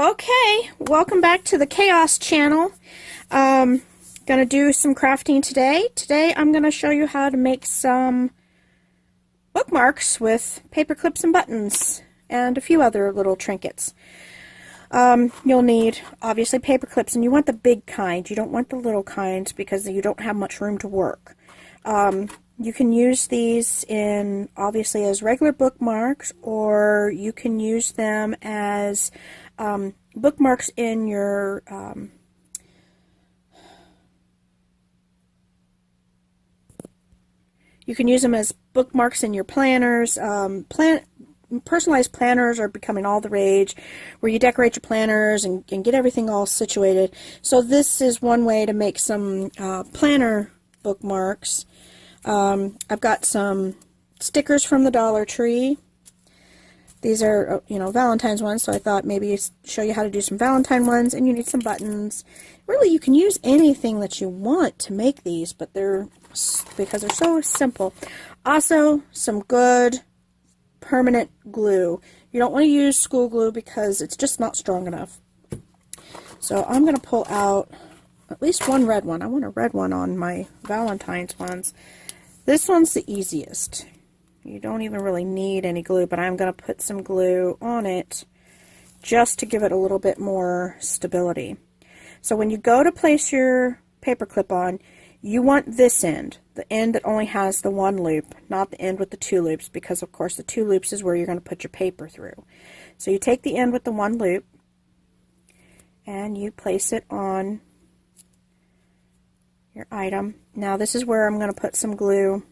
Okay, welcome back to the Chaos channel. Gonna do some crafting today. Today I'm gonna show you how to make some bookmarks with paper clips and buttons and a few other little trinkets. You'll need obviously paper clips, and you want the big kind. You don't want the little kinds because you don't have much room to work. You can use these in obviously as regular bookmarks, or you can use them as bookmarks in your you can use them as bookmarks in your planners. Personalized planners are becoming all the rage, where you decorate your planners and get everything all situated. So this is one way to make some planner bookmarks. I've got some stickers from the Dollar Tree. These are, Valentine's ones, so I thought maybe show you how to do some Valentine ones, and you need some buttons. Really, you can use anything that you want to make these, but because they're so simple. Also, some good permanent glue. You don't want to use school glue because it's just not strong enough. So I'm going to pull out at least one red one. I want a red one on my Valentine's ones. This one's the easiest. You don't even really need any glue, but I'm going to put some glue on it just to give it a little bit more stability. So when you go to place your paper clip on, you want this end, the end that only has the one loop, not the end with the two loops, because of course the two loops is where you're going to put your paper through. So you take the end with the one loop and you place it on your item. Now this is where I'm going to put some glue.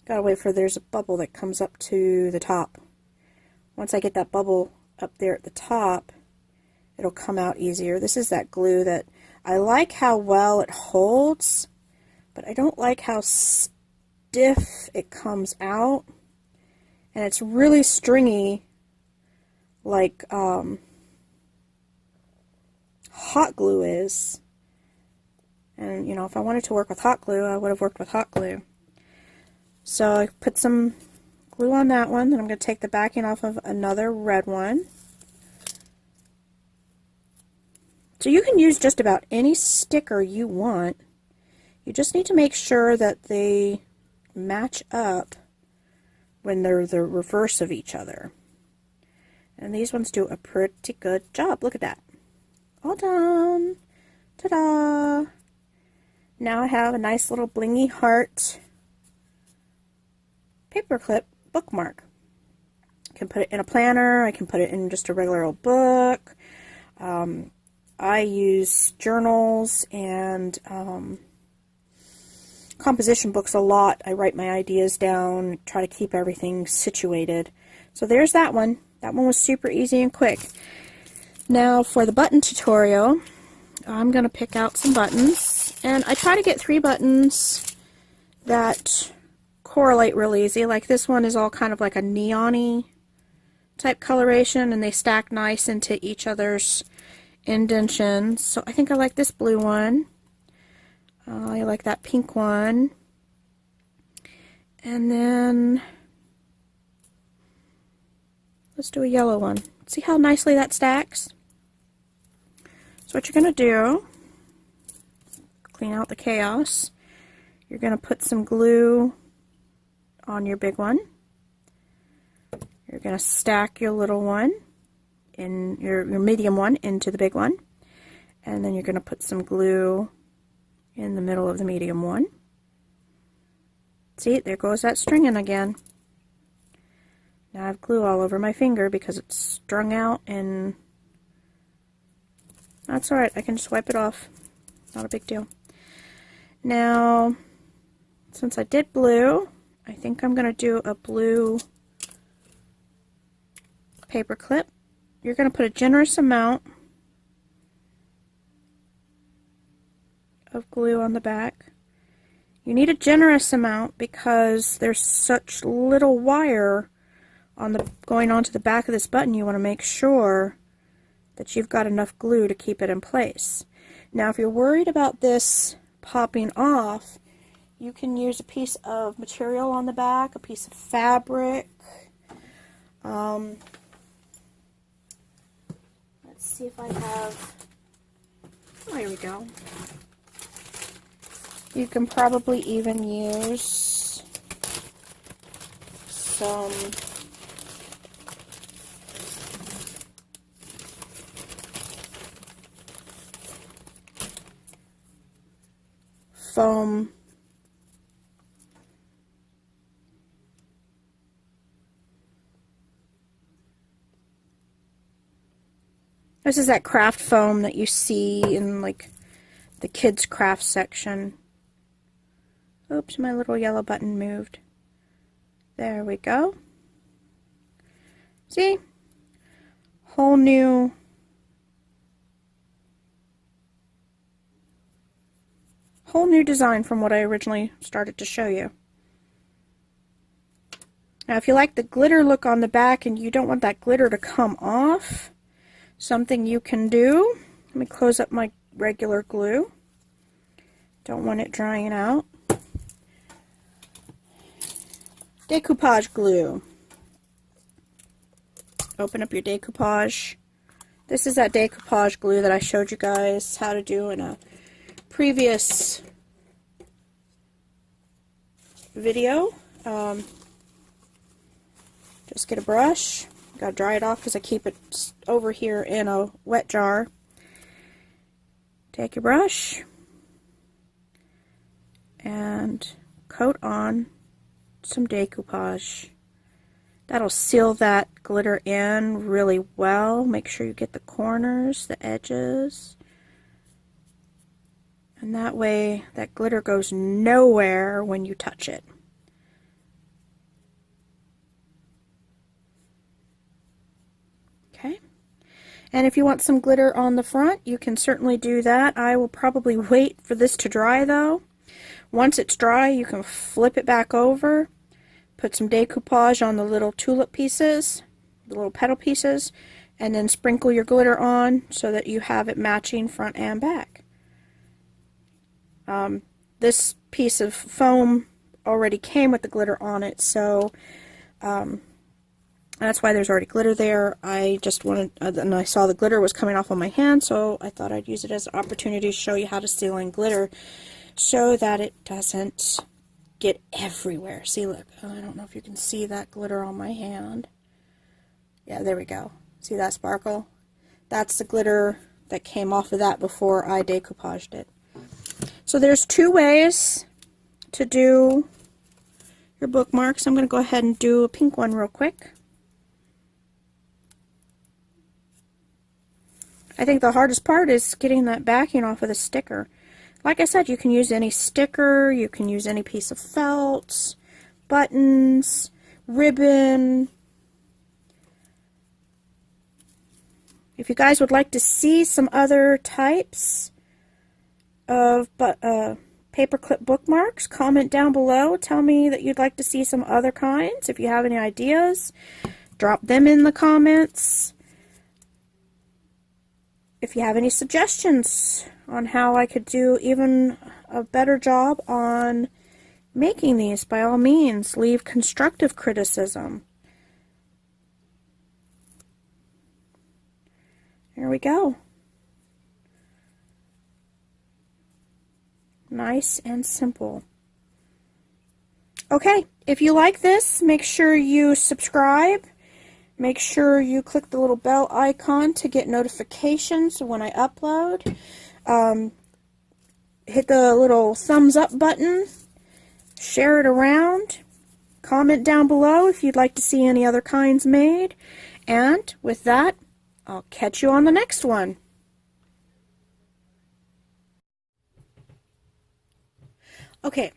Gotta wait for there's a bubble that comes up to the top. Once I get that bubble up there at the top, it'll come out easier. This is that glue that I like how well it holds, but I don't like how stiff it comes out. And it's really stringy, like hot glue is. And if I wanted to work with hot glue, I would have worked with hot glue. So I put some glue on that one, then I'm going to take the backing off of another red one. So you can use just about any sticker you want. You just need to make sure that they match up when they're the reverse of each other. And these ones do a pretty good job. Look at that. All done. Ta-da! Now I have a nice little blingy heart paperclip bookmark. I can put it in a planner. I can put it in just a regular old book. I use journals and composition books a lot. I write my ideas down, try to keep everything situated. So there's that one. That one was super easy and quick. Now for the button tutorial, I'm going to pick out some buttons. And I try to get 3 buttons that correlate real easy. Like this one is all kind of like a neon-y type coloration, and they stack nice into each other's indentions. So I think I like this blue one. I like that pink one. And then let's do a yellow one. See how nicely that stacks? So what you're going to do, clean out the chaos. You're going to put some glue on your big one. You're going to stack your little one in your medium one into the big one, and then you're going to put some glue in the middle of the medium one. See, there goes that stringing again. Now I have glue all over my finger because it's strung out, and that's alright, I can just wipe it off. Not a big deal. Now, since I did blue, I think I'm going to do a blue paper clip. You're going to put a generous amount of glue on the back. You need a generous amount because there's such little wire going onto the back of this button. You want to make sure that you've got enough glue to keep it in place. Now if you're worried about this popping off, you can use a piece of material on the back, a piece of fabric. see if I have, oh, here we go. You can probably even use some foam This is that craft foam that you see in like the kids craft section. Oops, my little yellow button moved. There we go. See? Whole new design from what I originally started to show you. Now if you like the glitter look on the back and you don't want that glitter to come off, something you can do, let me close up my regular glue. Don't want it drying out. Decoupage glue. Open up your decoupage. This is that decoupage glue that I showed you guys how to do in a previous video. Just get a brush. Gotta dry it off because I keep it over here in a wet jar. Take your brush and coat on some decoupage. That'll seal that glitter in really well. Make sure you get the corners, the edges. And that way that glitter goes nowhere when you touch it. Okay. And if you want some glitter on the front, you can certainly do that. I will probably wait for this to dry though. Once it's dry, you can flip it back over, put some decoupage on the little tulip pieces, the little petal pieces, and then sprinkle your glitter on so that you have it matching front and back. This piece of foam already came with the glitter on it, so that's why there's already glitter there. I just wanted, and I saw the glitter was coming off on my hand, so I thought I'd use it as an opportunity to show you how to seal in glitter so that it doesn't get everywhere. See, look, I don't know if you can see that glitter on my hand. Yeah, there we go. See that sparkle? That's the glitter that came off of that before I decoupaged it. So there's two ways to do your bookmarks. I'm going to go ahead and do a pink one real quick. I think the hardest part is getting that backing off of the sticker. Like I said, you can use any sticker, you can use any piece of felt, buttons, ribbon. If you guys would like to see some other types of paperclip bookmarks, comment down below. Tell me that you'd like to see some other kinds. If you have any ideas, drop them in the comments. If you have any suggestions on how I could do even a better job on making these, by all means, leave constructive criticism. There we go. Nice and simple. Okay, if you like this, make sure you subscribe. Make sure you click the little bell icon to get notifications when I upload. Hit the little thumbs up button. Share it around. Comment down below if you'd like to see any other kinds made. And with that, I'll catch you on the next one. Okay,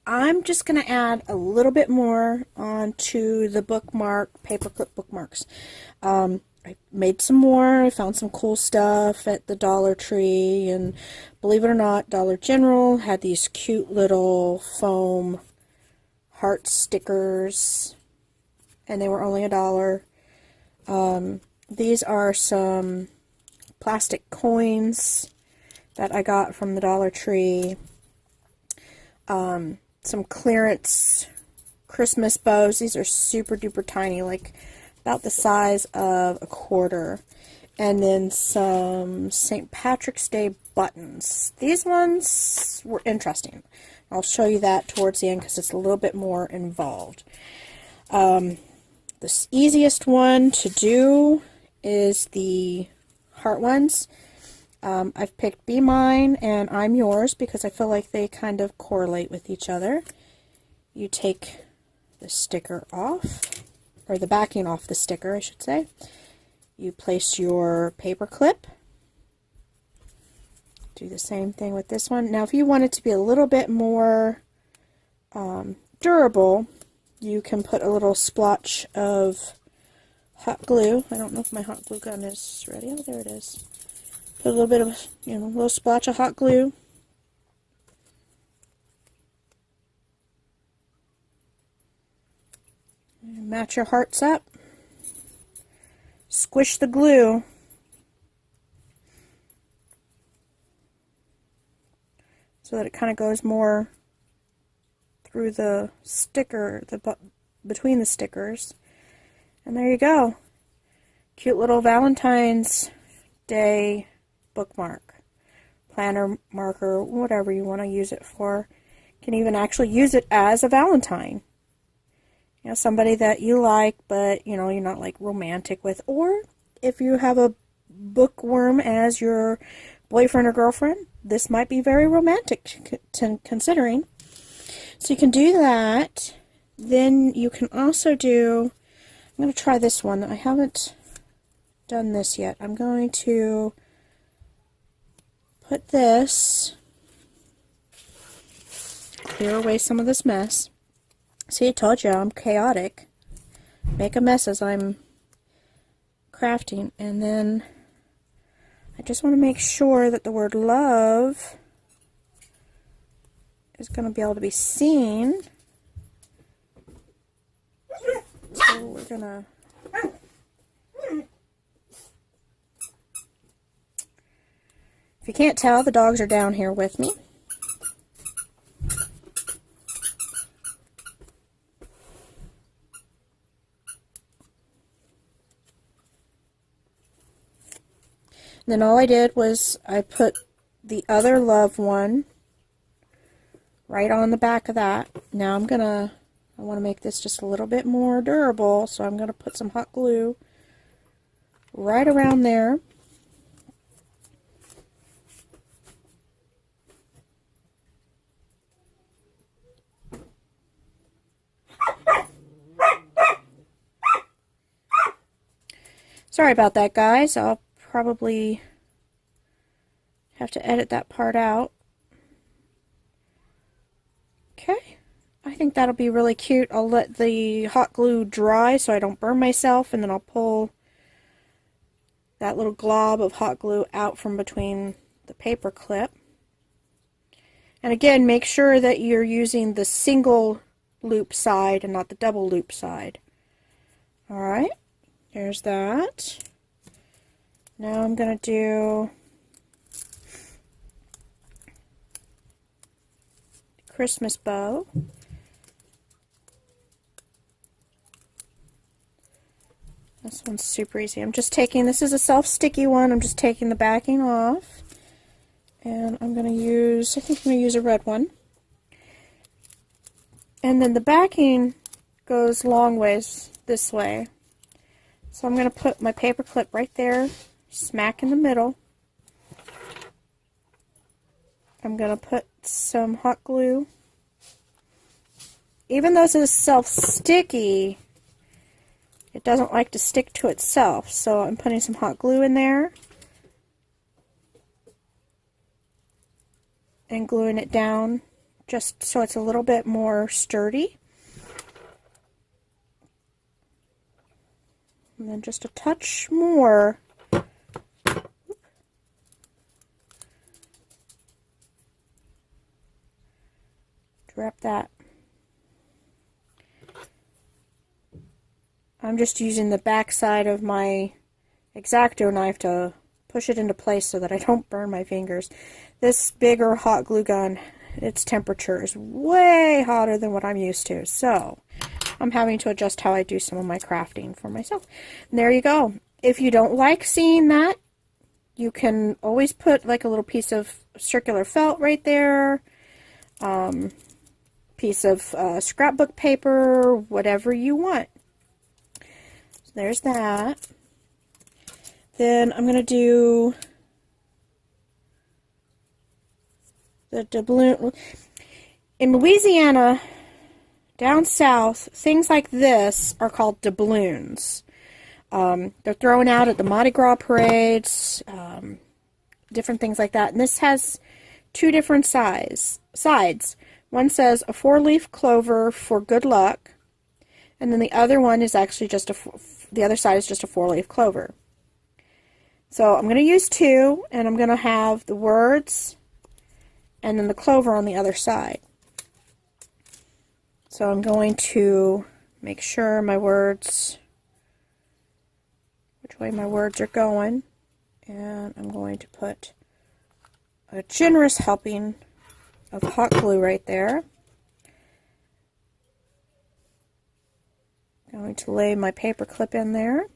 I'm just going to add a little bit more onto the paperclip bookmarks. I made some more. I found some cool stuff at the Dollar Tree, and believe it or not, Dollar General had these cute little foam heart stickers, and they were only $1. These are some plastic coins that I got from the Dollar Tree. Some clearance Christmas bows. These are super duper tiny, like about the size of a quarter. And then some St. Patrick's Day buttons. These ones were interesting. I'll show you that towards the end because it's a little bit more involved. The easiest one to do is the heart ones. I've picked Be Mine and I'm Yours because I feel like they kind of correlate with each other. You take the sticker off, or the backing off the sticker, I should say. You place your paper clip. Do the same thing with this one. Now, if you want it to be a little bit more durable, you can put a little splotch of hot glue. I don't know if my hot glue gun is ready. Oh, there it is. Put a little bit of, a little splotch of hot glue. And match your hearts up. Squish the glue. So that it kind of goes more through the sticker, between the stickers. And there you go. Cute little Valentine's Day bookmark, planner, marker, whatever you want to use it for. You can even actually use it as a Valentine. Somebody that you like, but you're not like romantic with, or if you have a bookworm as your boyfriend or girlfriend, this might be very romantic considering. So you can do that. Then you can also do, I'm going to try this one. I haven't done this yet. I'm going to put this, clear away some of this mess. See, I told you I'm chaotic. Make a mess as I'm crafting. And then I just want to make sure that the word love is going to be able to be seen. So we're going to... If you can't tell, the dogs are down here with me. Then all I did was I put the other love one right on the back of that. Now I want to make this just a little bit more durable, so I'm going to put some hot glue right around there. Sorry about that, guys. I'll probably have to edit that part out. Okay, I think that'll be really cute. I'll let the hot glue dry so I don't burn myself, and then I'll pull that little glob of hot glue out from between the paper clip. And again, make sure that you're using the single loop side and not the double loop side. Alright, there's that. Now I'm going to do Christmas bow. This one's super easy. I'm just taking, this is a self-sticky one, I'm just taking the backing off. And I'm going to use, I think I'm going to use a red one. And then the backing goes long ways this way. So I'm going to put my paper clip right there, smack in the middle. I'm going to put some hot glue. Even though this is self-sticky, it doesn't like to stick to itself, so I'm putting some hot glue in there and gluing it down just so it's a little bit more sturdy. And then just a touch more. Wrap that. I'm just using the back side of my X-Acto knife to push it into place so that I don't burn my fingers. This bigger hot glue gun, its temperature is way hotter than what I'm used to, so I'm having to adjust how I do some of my crafting for myself. And there you go. If you don't like seeing that, you can always put like a little piece of circular felt right there, piece of scrapbook paper, whatever you want. So there's that. Then I'm going to do the doubloon. In Louisiana, down south, things like this are called doubloons. They're thrown out at the Mardi Gras parades, different things like that. And this has two different sides. One says a 4-leaf clover for good luck, and then the other one is actually just the other side is just a 4-leaf clover. So I'm going to use two, and I'm going to have the words and then the clover on the other side. So I'm going to make sure my words, which way my words are going, and I'm going to put a generous helping of hot glue right there. I'm going to lay my paper clip in there,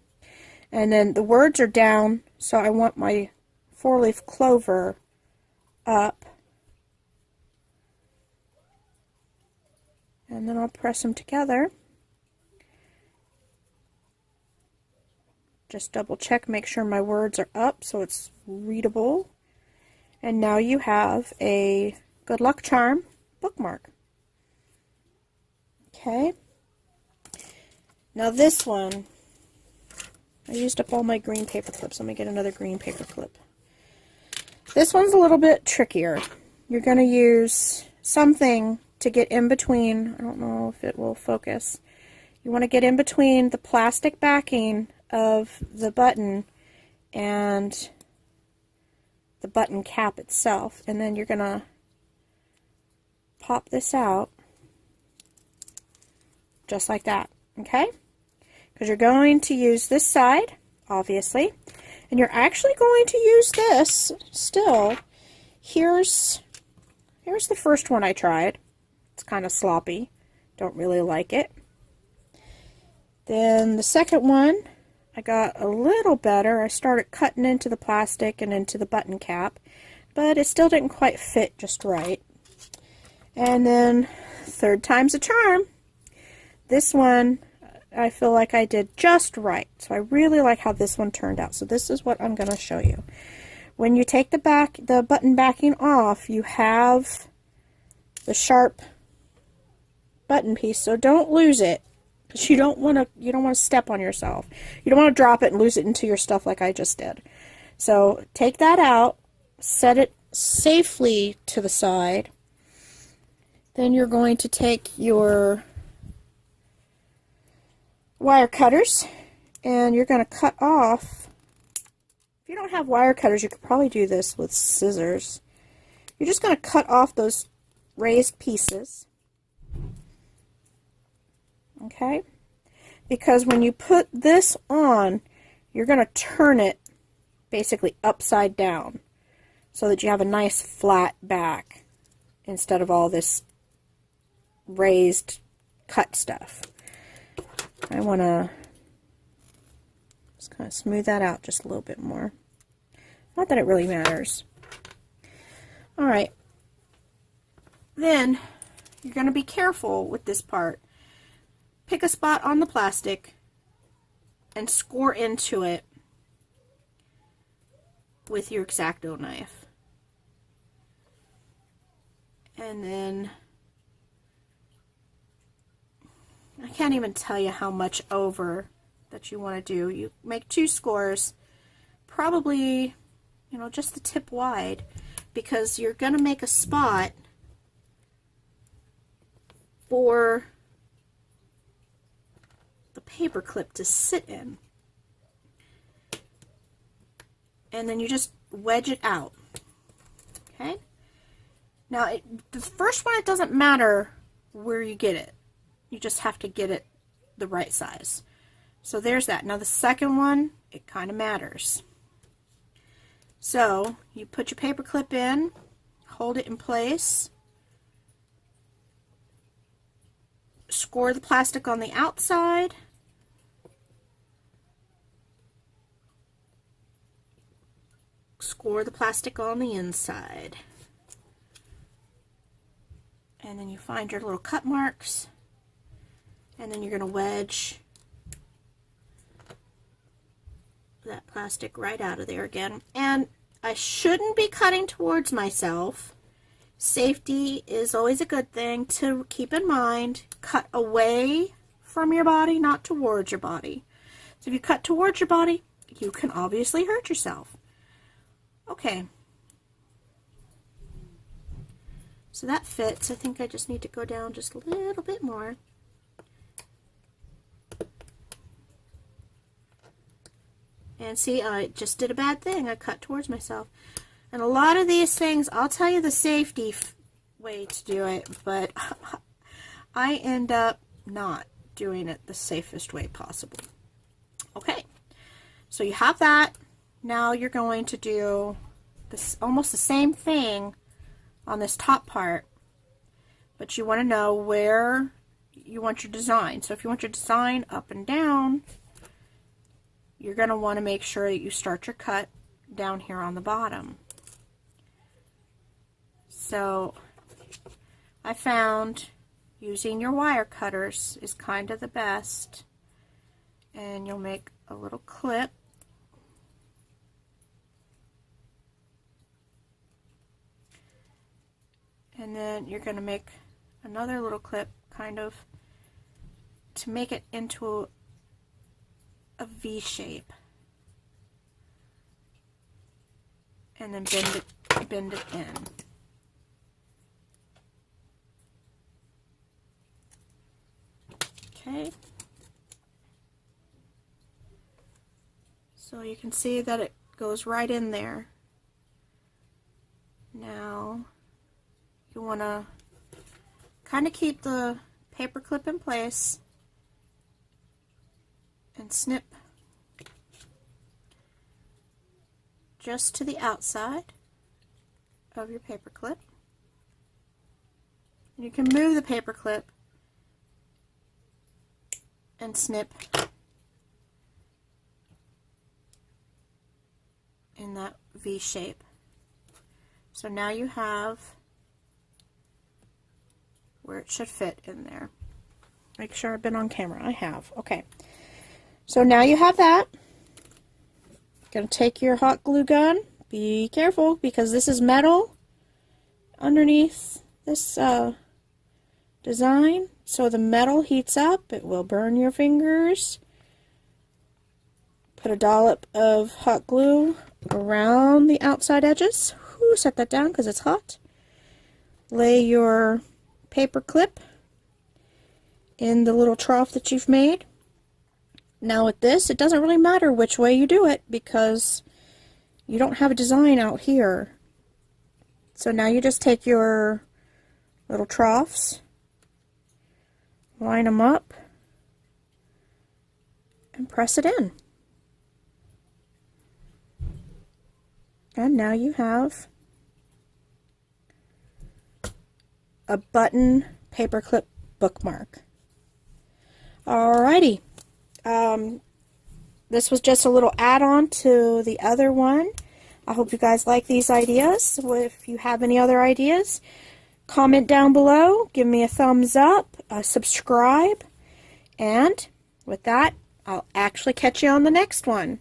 and then the words are down, so I want my 4-leaf clover up, and then I'll press them together. Just double check, make sure my words are up so it's readable. And now you have a good luck charm bookmark. Okay. Now this one, I used up all my green paper clips. Let me get another green paper clip. This one's a little bit trickier. You're going to use something to get in between. I don't know if it will focus. You want to get in between the plastic backing of the button and the button cap itself, and then you're going to pop this out just like that, okay? Because you're going to use this side, obviously, and you're actually going to use this still. Here's the first one I tried. It's kind of sloppy. Don't really like it. Then the second one, I got a little better. I started cutting into the plastic and into the button cap, but it still didn't quite fit just right. And then third time's a charm. This one, I feel like I did just right. So I really like how this one turned out. So this is what I'm going to show you. When you take the button backing off, you have the sharp button piece, so don't lose it. Because you don't want to step on yourself. You don't want to drop it and lose it into your stuff like I just did. So take that out, set it safely to the side. Then you're going to take your wire cutters and you're going to cut off. If you don't have wire cutters, you could probably do this with scissors. You're just going to cut off those raised pieces. Okay, because when you put this on, you're going to turn it basically upside down so that you have a nice flat back instead of all this raised cut stuff. I want to just kind of smooth that out just a little bit more. Not that it really matters. Alright, then you're going to be careful with this part. Pick a spot on the plastic and score into it with your X-Acto knife. And then I can't even tell you how much over that you want to do. You make 2 scores, probably, just the tip wide, because you're going to make a spot for the paper clip to sit in. And then you just wedge it out. Okay? Now, the first one, it doesn't matter where you get it. You just have to get it the right size. So there's that. Now the second one, it kind of matters. So you put your paper clip in, hold it in place, score the plastic on the outside, score the plastic on the inside. And then you find your little cut marks, and then you're going to wedge that plastic right out of there again. And I shouldn't be cutting towards myself. Safety is always a good thing to keep in mind. Cut away from your body, not towards your body. So if you cut towards your body, you can obviously hurt yourself. Okay. So that fits. I think I just need to go down just a little bit more. And see, I just did a bad thing. I cut towards myself. And a lot of these things, I'll tell you the safety way to do it, but I end up not doing it the safest way possible. Okay, so you have that. Now you're going to do this, almost the same thing on this top part, but you want to know where you want your design. So if you want your design up and down, you're going to want to make sure that you start your cut down here on the bottom. So I found using your wire cutters is kind of the best, and you'll make a little clip. And then you're going to make another little clip kind of to make it into a V shape. And then bend it in. Okay. So you can see that it goes right in there. Now you want to kind of keep the paper clip in place and snip just to the outside of your paper clip. And you can move the paper clip and snip in that V shape. So now you have where it should fit in there. Make sure I've been on camera. I have. Okay. So now you have that. Going to take your hot glue gun. Be careful because this is metal underneath this design. So the metal heats up. It will burn your fingers. Put a dollop of hot glue around the outside edges. Whew, set that down because it's hot. Lay your paper clip in the little trough that you've made. Now with this, it doesn't really matter which way you do it because you don't have a design out here. So now you just take your little troughs, line them up, and press it in. And now you have a button paperclip bookmark. Alrighty. This was just a little add-on to the other one. I hope you guys like these ideas. If you have any other ideas, comment down below, give me a thumbs up, subscribe, and with that, I'll actually catch you on the next one.